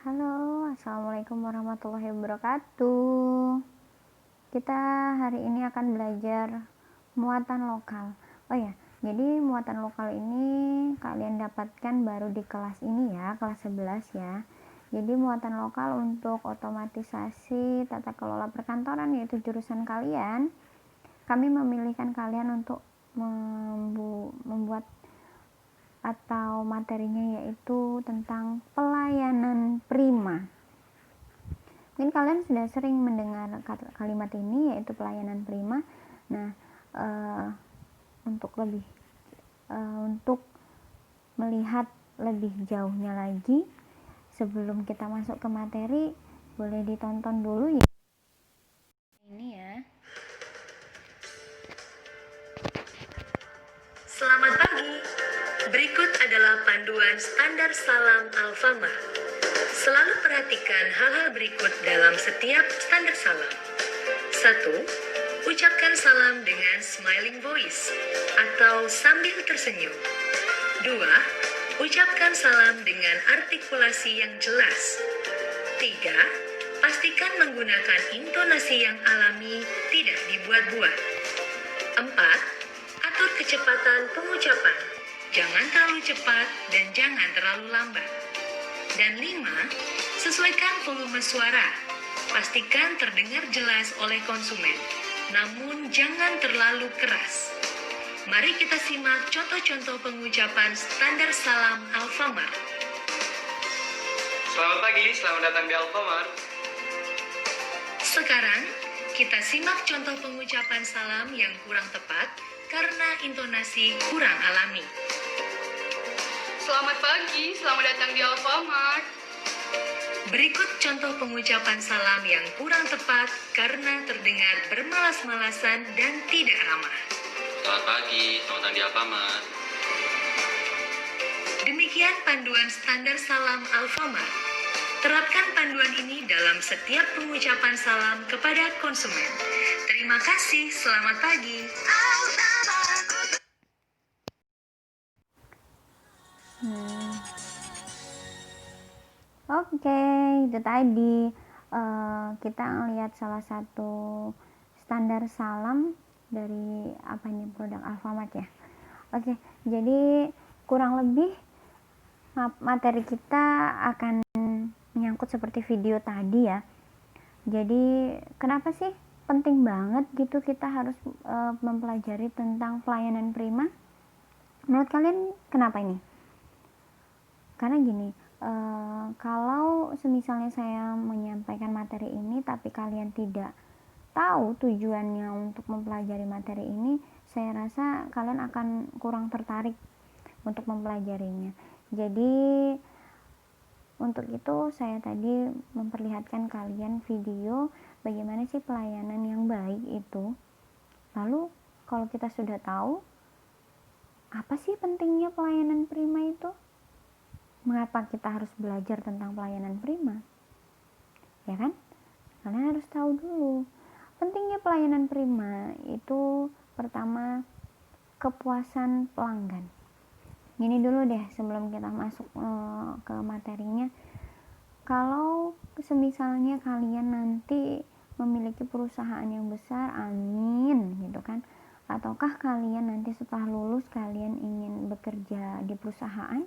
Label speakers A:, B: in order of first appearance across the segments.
A: Halo, assalamualaikum warahmatullahi wabarakatuh. Kita hari ini akan belajar muatan lokal. Oh ya, jadi muatan lokal ini kalian dapatkan baru di kelas ini ya, kelas 11 ya. Jadi muatan lokal untuk otomatisasi tata kelola perkantoran, yaitu jurusan kalian. Kami memilihkan kalian untuk membuat atau materinya yaitu tentang pelayanan prima. Mungkin kalian sudah sering mendengar kalimat ini, yaitu pelayanan prima. Nah, untuk melihat lebih jauhnya lagi, sebelum kita masuk ke materi, boleh ditonton dulu ya ini ya.
B: Selamat pagi. Berikut adalah panduan standar salam Alfamart. Selalu perhatikan hal-hal berikut dalam setiap standar salam. 1. Ucapkan salam dengan smiling voice atau sambil tersenyum. 2. Ucapkan salam dengan artikulasi yang jelas. 3. Pastikan menggunakan intonasi yang alami, tidak dibuat-buat. 4. Atur kecepatan pengucapan. Jangan terlalu cepat dan jangan terlalu lambat. Dan 5. Sesuaikan volume suara. Pastikan terdengar jelas oleh konsumen, namun jangan terlalu keras. Mari kita simak contoh-contoh pengucapan standar salam Alfamart.
C: Selamat pagi, selamat datang di Alfamart.
B: Sekarang, kita simak contoh pengucapan salam yang kurang tepat karena intonasi kurang alami.
D: Selamat pagi, selamat datang di Alfamart.
B: Berikut contoh pengucapan salam yang kurang tepat karena terdengar bermalas-malasan dan tidak ramah.
C: Selamat pagi, selamat datang di Alfamart.
B: Demikian panduan standar salam Alfamart. Terapkan panduan ini dalam setiap pengucapan salam kepada konsumen. Terima kasih, selamat pagi.
A: Oke, itu tadi kita lihat salah satu standar salam dari produk Alfamart ya. Oke, jadi kurang lebih materi kita akan menyangkut seperti video tadi ya. Jadi kenapa sih penting banget gitu kita harus mempelajari tentang pelayanan prima? Menurut kalian kenapa ini? Karena gini, kalau semisalnya saya menyampaikan materi ini tapi kalian tidak tahu tujuannya untuk mempelajari materi ini, saya rasa kalian akan kurang tertarik untuk mempelajarinya. Jadi untuk itu saya tadi memperlihatkan kalian video bagaimana sih pelayanan yang baik itu. Lalu kalau kita sudah tahu, apa sih pentingnya pelayanan prima itu? Mengapa kita harus belajar tentang pelayanan prima? Ya kan? Kalian harus tahu dulu. Pentingnya pelayanan prima itu pertama, kepuasan pelanggan. Gini dulu deh sebelum kita masuk ke materinya. Kalau semisalnya kalian nanti memiliki perusahaan yang besar, amin gitu kan, ataukah kalian nanti setelah lulus kalian ingin bekerja di perusahaan,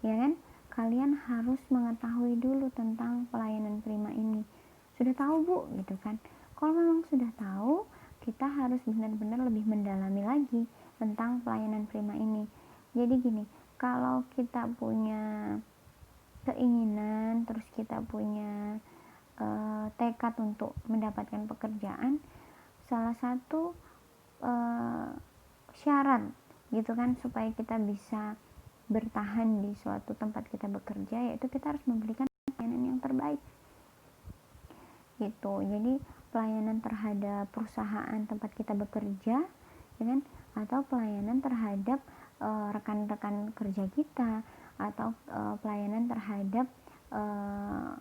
A: ya kan, kalian harus mengetahui dulu tentang pelayanan prima ini. Sudah tahu Bu gitu kan? Kalau memang sudah tahu, kita harus benar-benar lebih mendalami lagi tentang pelayanan prima ini. Jadi gini, kalau kita punya keinginan, terus kita punya tekad untuk mendapatkan pekerjaan, salah satu syarat gitu kan supaya kita bisa bertahan di suatu tempat kita bekerja, yaitu kita harus memberikan pelayanan yang terbaik gitu. Jadi pelayanan terhadap perusahaan tempat kita bekerja, ya kan, atau pelayanan terhadap rekan-rekan kerja kita, atau pelayanan terhadap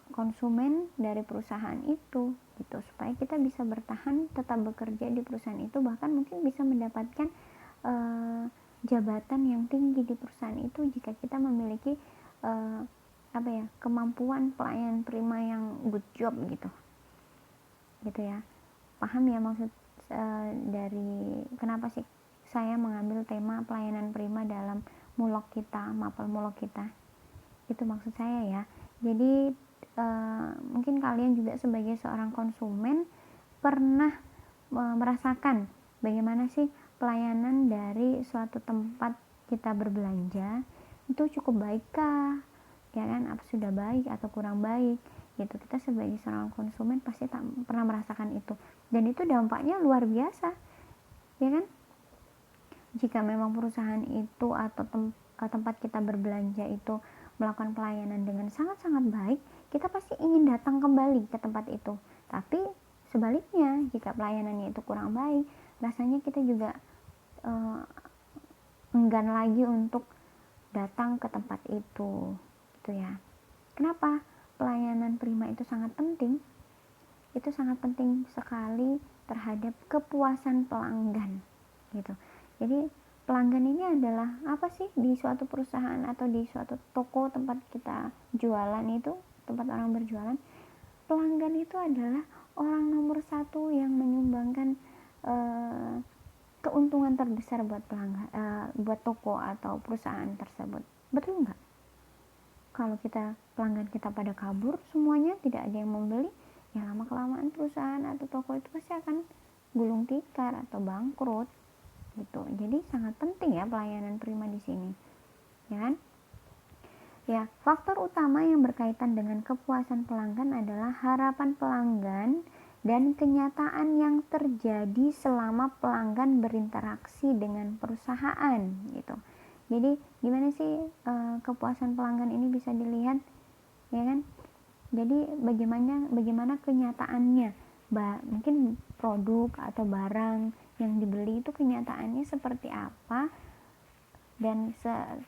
A: konsumen dari perusahaan itu gitu, supaya kita bisa bertahan tetap bekerja di perusahaan itu, bahkan mungkin bisa mendapatkan jabatan yang tinggi di perusahaan itu jika kita memiliki kemampuan pelayanan prima yang good job gitu ya. Paham ya maksud dari kenapa sih saya mengambil tema pelayanan prima dalam mulok kita, mapel mulok kita, itu maksud saya ya. Jadi mungkin kalian juga sebagai seorang konsumen pernah merasakan bagaimana sih pelayanan dari suatu tempat kita berbelanja itu cukup baik kah, ya kan, apa sudah baik atau kurang baik gitu. Kita sebagai seorang konsumen pasti tak pernah merasakan itu, dan itu dampaknya luar biasa, ya kan. Jika memang perusahaan itu atau tempat kita berbelanja itu melakukan pelayanan dengan sangat-sangat baik, kita pasti ingin datang kembali ke tempat itu. Tapi sebaliknya, jika pelayanannya itu kurang baik, rasanya kita juga enggan lagi untuk datang ke tempat itu gitu ya. Kenapa? Pelayanan prima itu sangat penting. Itu sangat penting sekali terhadap kepuasan pelanggan gitu. Jadi pelanggan ini adalah apa sih di suatu perusahaan atau di suatu toko tempat kita jualan itu, tempat orang berjualan, pelanggan itu adalah orang nomor satu yang menyumbangkan keuntungan terbesar buat pelanggan, buat toko atau perusahaan tersebut. Betul nggak? Kalau pelanggan kita pada kabur semuanya, tidak ada yang membeli, ya lama kelamaan perusahaan atau toko itu pasti akan gulung tikar atau bangkrut gitu. Jadi sangat penting ya pelayanan prima di sini, ya kan? Ya, faktor utama yang berkaitan dengan kepuasan pelanggan adalah harapan pelanggan dan kenyataan yang terjadi selama pelanggan berinteraksi dengan perusahaan gitu. Jadi gimana sih kepuasan pelanggan ini bisa dilihat, ya kan? Jadi bagaimana kenyataannya, mungkin produk atau barang yang dibeli itu kenyataannya seperti apa, dan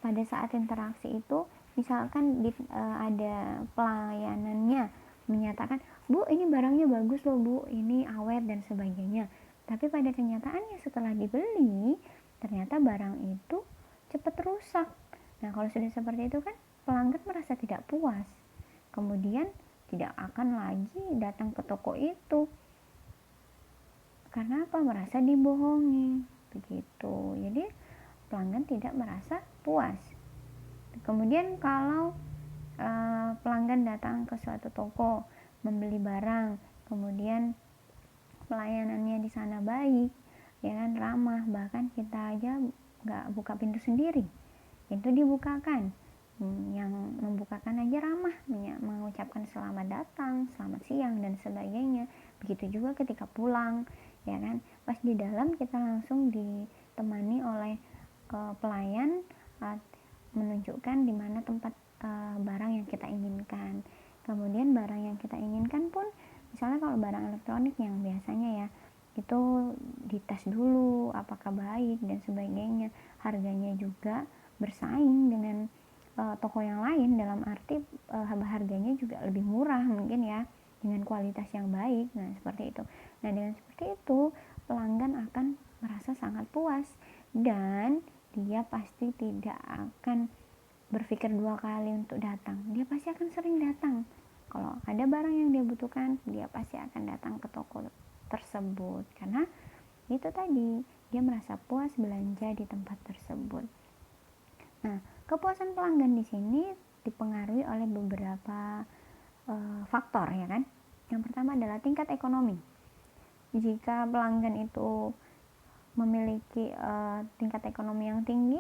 A: pada saat interaksi itu misalkan ada pelayanannya menyatakan, Bu, ini barangnya bagus loh Bu, ini awet dan sebagainya. Tapi pada kenyataannya setelah dibeli, ternyata barang itu cepat rusak. Nah, kalau sudah seperti itu kan pelanggan merasa tidak puas. Kemudian tidak akan lagi datang ke toko itu. Karena apa? Merasa dibohongi. Begitu. Jadi pelanggan tidak merasa puas. Kemudian kalau pelanggan datang ke suatu toko membeli barang, kemudian pelayanannya di sana baik, ya kan, ramah, bahkan kita aja nggak buka pintu sendiri, pintu dibukakan, yang membukakan aja ramah, mengucapkan selamat datang, selamat siang dan sebagainya. Begitu juga ketika pulang, ya kan, pas di dalam kita langsung ditemani oleh pelayan menunjukkan di mana tempat barang yang kita inginkan. Kemudian barang yang kita inginkan pun, misalnya kalau barang elektronik yang biasanya ya itu dites dulu apakah baik dan sebagainya, harganya juga bersaing dengan toko yang lain, dalam arti harganya juga lebih murah mungkin ya, dengan kualitas yang baik. Nah seperti itu. Nah dengan seperti itu pelanggan akan merasa sangat puas, dan dia pasti tidak akan berpikir dua kali untuk datang. Dia pasti akan sering datang. Kalau ada barang yang dia butuhkan, dia pasti akan datang ke toko tersebut, karena itu tadi, dia merasa puas belanja di tempat tersebut. Nah, kepuasan pelanggan di sini dipengaruhi oleh beberapa faktor, ya kan. Yang pertama adalah tingkat ekonomi. Jika pelanggan itu memiliki tingkat ekonomi yang tinggi,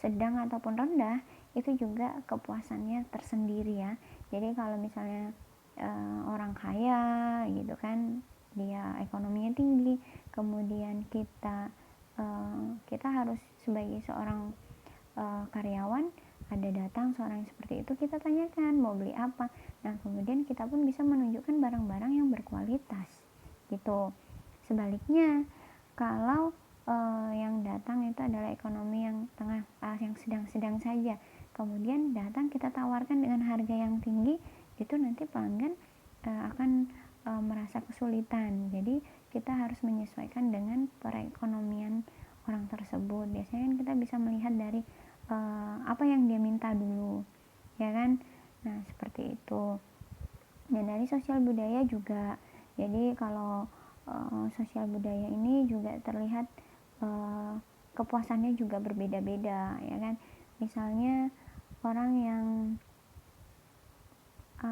A: sedang ataupun rendah, itu juga kepuasannya tersendiri ya. Jadi kalau misalnya orang kaya gitu kan, dia ekonominya tinggi, kemudian kita harus sebagai seorang karyawan, ada datang seorang yang seperti itu, kita tanyakan mau beli apa. Nah kemudian kita pun bisa menunjukkan barang-barang yang berkualitas gitu. Sebaliknya, kalau yang datang itu adalah ekonomi yang tengah, yang sedang-sedang saja, kemudian datang kita tawarkan dengan harga yang tinggi, itu nanti pelanggan akan merasa kesulitan. Jadi kita harus menyesuaikan dengan perekonomian orang tersebut. Biasanya kan kita bisa melihat dari apa yang dia minta dulu, ya kan. Nah, seperti itu. Dan dari sosial budaya juga, jadi kalau sosial budaya ini juga terlihat kepuasannya juga berbeda-beda, ya kan. Misalnya orang yang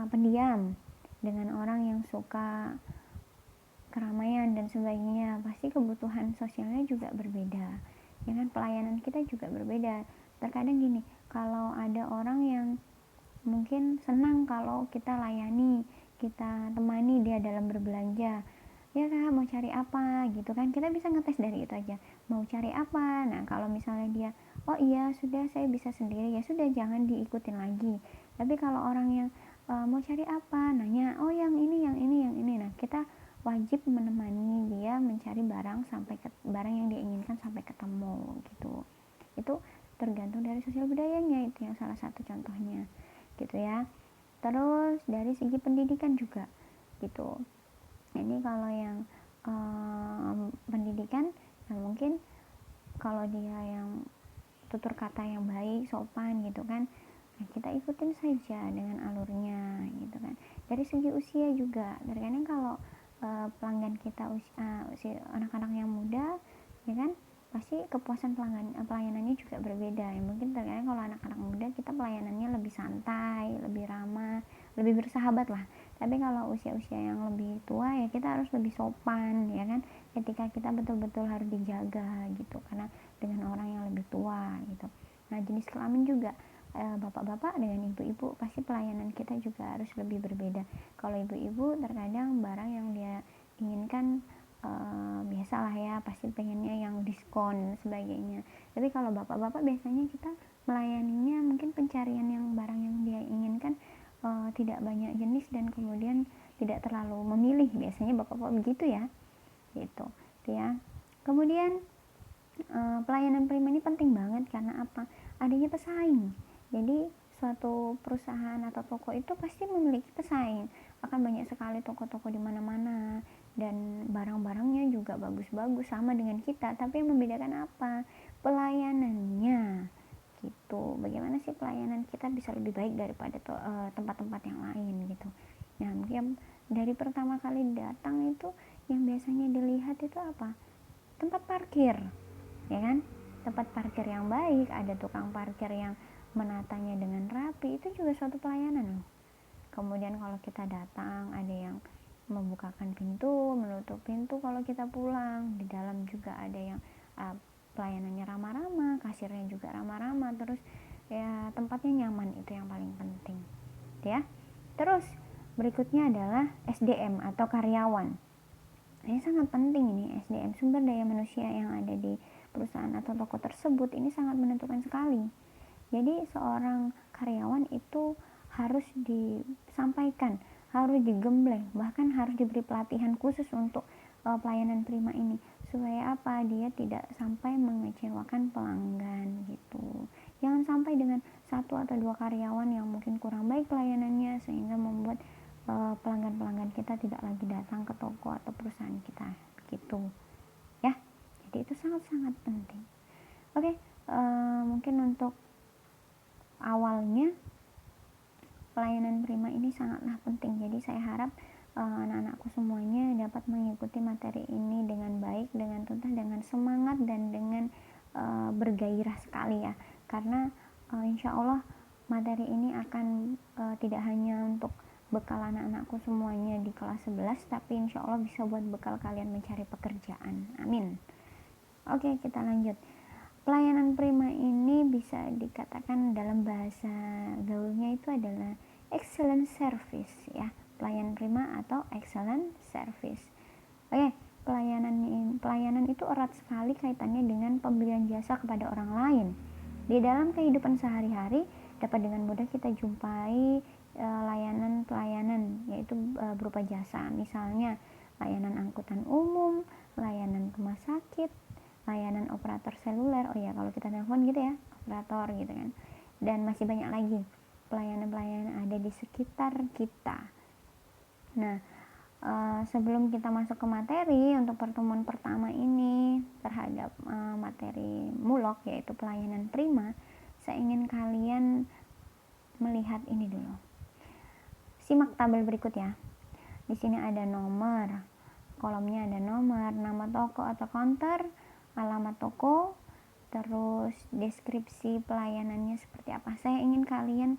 A: pendiam dengan orang yang suka keramaian dan sebagainya, pasti kebutuhan sosialnya juga berbeda, ya kan. Pelayanan kita juga berbeda. Terkadang gini, kalau ada orang yang mungkin senang kalau kita layani, kita temani dia dalam berbelanja, ya kak mau cari apa gitu kan, kita bisa ngetes dari itu aja, mau cari apa. Nah kalau misalnya dia, oh iya sudah saya bisa sendiri, ya sudah jangan diikutin lagi. Tapi kalau orang yang mau cari apa, nanya, oh yang ini, yang ini, yang ini, nah kita wajib menemani dia mencari barang sampai barang yang dia inginkan sampai ketemu gitu. Itu tergantung dari sosial budayanya, itu yang salah satu contohnya gitu ya. Terus dari segi pendidikan juga gitu. Ini kalau yang pendidikan, ya mungkin kalau dia yang tutur kata yang baik, sopan gitu kan, nah kita ikutin saja dengan alurnya gitu kan. Dari segi usia juga, terkadang kalau pelanggan kita usia anak-anak yang muda, ya kan, pasti kepuasan pelayanannya juga berbeda ya. Mungkin terkadang kalau anak-anak muda kita pelayanannya lebih santai, lebih ramah, lebih bersahabat lah. Tapi kalau usia-usia yang lebih tua ya kita harus lebih sopan, ya kan, ketika kita betul-betul harus dijaga gitu, karena dengan orang yang lebih tua gitu. Nah jenis kelamin juga, bapak-bapak dengan ibu-ibu pasti pelayanan kita juga harus lebih berbeda. Kalau ibu-ibu terkadang barang yang dia inginkan biasalah ya, pasti pengennya yang diskon dan sebagainya. Tapi kalau bapak-bapak biasanya kita melayaninya mungkin pencarian yang barang yang dia inginkan tidak banyak jenis dan kemudian tidak terlalu memilih, biasanya bapak-bapak begitu ya gitu ya. Kemudian pelayanan prima ini penting banget karena apa? Adanya pesaing. Jadi suatu perusahaan atau toko itu pasti memiliki pesaing. Akan banyak sekali toko-toko di mana-mana dan barang-barangnya juga bagus-bagus sama dengan kita. Tapi yang membedakan apa? Pelayanannya gitu. Bagaimana sih pelayanan kita bisa lebih baik daripada tempat-tempat yang lain gitu. Nah, mungkin dari pertama kali datang itu yang biasanya dilihat itu apa? Tempat parkir, ya kan. Tempat parkir yang baik, ada tukang parkir yang menatanya dengan rapi, itu juga suatu pelayanan loh. Kemudian kalau kita datang, ada yang membukakan pintu, menutup pintu kalau kita pulang. Di dalam juga ada yang pelayanannya ramah-ramah, kasirnya juga ramah-ramah, terus ya tempatnya nyaman, itu yang paling penting ya. Terus berikutnya adalah SDM atau karyawan. Ini sangat penting, ini SDM, sumber daya manusia yang ada di perusahaan atau toko tersebut ini sangat menentukan sekali. Jadi seorang karyawan itu harus disampaikan, harus digembleng, bahkan harus diberi pelatihan khusus untuk pelayanan prima ini, supaya apa? Dia tidak sampai mengecewakan pelanggan gitu. Jangan sampai dengan satu atau dua karyawan yang mungkin kurang baik pelayanannya sehingga membuat pelanggan-pelanggan kita tidak lagi datang ke toko atau perusahaan kita gitu ya. Jadi itu sangat-sangat penting. Oke, mungkin untuk awalnya pelayanan prima ini sangatlah penting. Jadi saya harap anak-anakku semuanya dapat mengikuti materi ini dengan baik, dengan tuntas, dengan semangat, dan dengan bergairah sekali ya. Karena insya Allah materi ini akan tidak hanya untuk bekal anak-anakku semuanya di kelas 11, tapi insya Allah bisa buat bekal kalian mencari pekerjaan. Amin. Oke, kita lanjut. Pelayanan prima ini bisa dikatakan dalam bahasa gaulnya itu adalah excellent service ya. Pelayanan prima atau excellent service. Oke, pelayanan itu erat sekali kaitannya dengan pemberian jasa kepada orang lain. Di dalam kehidupan sehari-hari dapat dengan mudah kita jumpai layanan-pelayanan, yaitu berupa jasa, misalnya layanan angkutan umum, layanan rumah sakit, layanan operator seluler, oh ya kalau kita telepon gitu ya, operator gitu kan, dan masih banyak lagi pelayanan-pelayanan ada di sekitar kita. Nah, sebelum kita masuk ke materi untuk pertemuan pertama ini terhadap materi mulok yaitu pelayanan prima, saya ingin kalian melihat ini dulu. Simak tabel berikut ya. Di sini ada nomor, kolomnya ada nomor, nama toko atau counter, alamat toko, terus deskripsi pelayanannya seperti apa. Saya ingin kalian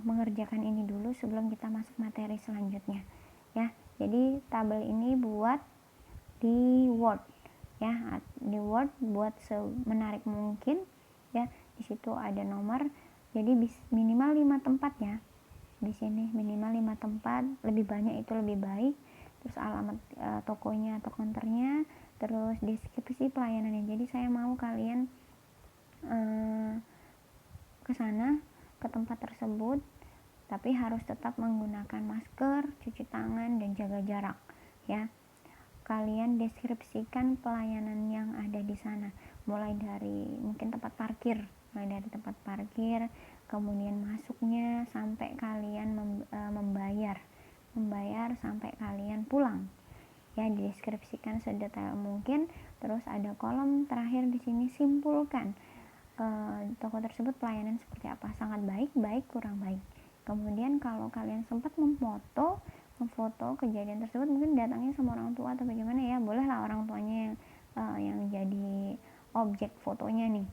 A: mengerjakan ini dulu sebelum kita masuk materi selanjutnya ya. Jadi tabel ini buat di Word ya, di Word buat semenarik mungkin ya. Di situ ada nomor, jadi minimal 5 tempat ya. Di sini minimal 5 tempat, lebih banyak itu lebih baik. Terus alamat tokonya atau counternya, terus deskripsi pelayanannya. Jadi saya mau kalian ke sana, ke tempat tersebut, tapi harus tetap menggunakan masker, cuci tangan, dan jaga jarak ya. Kalian deskripsikan pelayanan yang ada di sana, mulai dari mungkin tempat parkir, kemudian masuknya sampai kalian membayar sampai kalian pulang ya, dideskripsikan sedetail mungkin. Terus ada kolom terakhir di sini, simpulkan toko tersebut pelayanan seperti apa, sangat baik, baik, kurang baik. Kemudian kalau kalian sempat memfoto kejadian tersebut, mungkin datangnya sama orang tua atau bagaimana ya, bolehlah orang tuanya yang jadi objek fotonya nih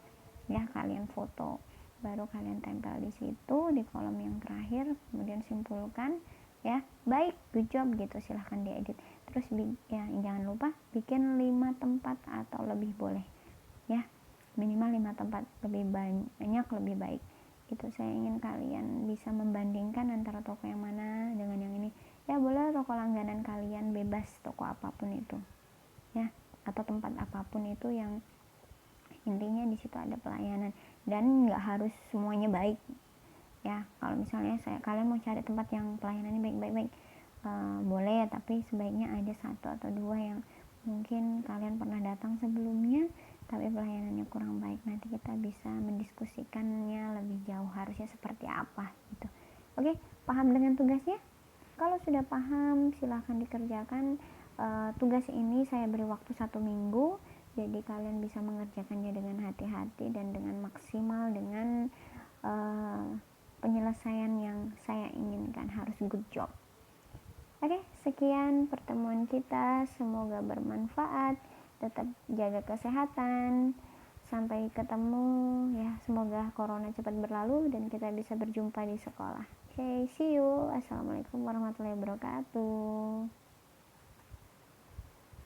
A: ya, kalian foto, baru kalian tempel di situ di kolom yang terakhir, kemudian simpulkan ya, baik, good job gitu, silahkan diedit. Terus ya jangan lupa bikin 5 tempat atau lebih boleh ya, minimal 5 tempat, lebih banyak lebih baik. Itu saya ingin kalian bisa membandingkan antara toko yang mana dengan yang ini ya. Boleh toko langganan kalian, bebas, toko apapun itu ya, atau tempat apapun itu, yang intinya di situ ada pelayanan. Dan nggak harus semuanya baik ya. Kalau misalnya kalian mau cari tempat yang pelayanannya baik-baik, boleh, tapi sebaiknya ada 1 atau 2 yang mungkin kalian pernah datang sebelumnya tapi pelayanannya kurang baik. Nanti kita bisa mendiskusikannya lebih jauh, harusnya seperti apa gitu. Oke, paham dengan tugasnya? Kalau sudah paham, silahkan dikerjakan. Tugas ini saya beri waktu 1 minggu, jadi kalian bisa mengerjakannya dengan hati-hati dan dengan maksimal, dengan penyelesaian yang saya inginkan, harus good job. Oke, sekian pertemuan kita, semoga bermanfaat. Tetap jaga kesehatan, sampai ketemu ya, semoga corona cepat berlalu dan kita bisa berjumpa di sekolah. Oke, see you. Assalamualaikum warahmatullahi wabarakatuh.